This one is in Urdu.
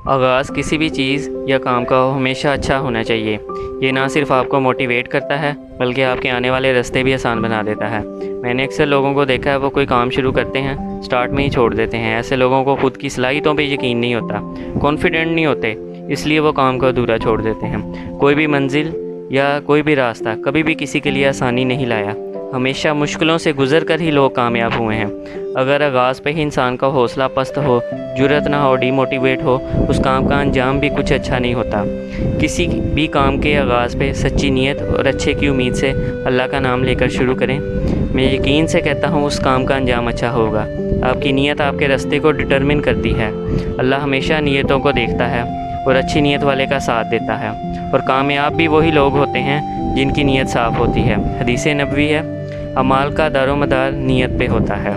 آغاز کسی بھی چیز یا کام کا ہمیشہ اچھا ہونا چاہیے۔ یہ نہ صرف آپ کو موٹیویٹ کرتا ہے بلکہ آپ کے آنے والے راستے بھی آسان بنا دیتا ہے۔ میں نے اکثر لوگوں کو دیکھا ہے وہ کوئی کام شروع کرتے ہیں، سٹارٹ میں ہی چھوڑ دیتے ہیں۔ ایسے لوگوں کو خود کی صلاحیتوں پہ یقین نہیں ہوتا، کانفیڈنٹ نہیں ہوتے، اس لیے وہ کام کو ادھورا چھوڑ دیتے ہیں۔ کوئی بھی منزل یا کوئی بھی راستہ کبھی بھی کسی کے لیے آسانی نہیں لایا، ہمیشہ مشکلوں سے گزر کر ہی لوگ کامیاب ہوئے ہیں۔ اگر آغاز پہ ہی انسان کا حوصلہ پست ہو، جرأت نہ ہو، ڈی موٹیویٹ ہو، اس کام کا انجام بھی کچھ اچھا نہیں ہوتا۔ کسی بھی کام کے آغاز پہ سچی نیت اور اچھے کی امید سے اللہ کا نام لے کر شروع کریں۔ میں یقین سے کہتا ہوں اس کام کا انجام اچھا ہوگا۔ آپ کی نیت آپ کے راستے کو ڈٹرمن کرتی ہے۔ اللہ ہمیشہ نیتوں کو دیکھتا ہے اور اچھی نیت والے کا ساتھ دیتا ہے، اور کامیاب بھی وہی لوگ ہوتے ہیں جن کی نیت صاف ہوتی ہے۔ حدیث نبوی ہے، اعمال کا دار و مدار نیت پہ ہوتا ہے۔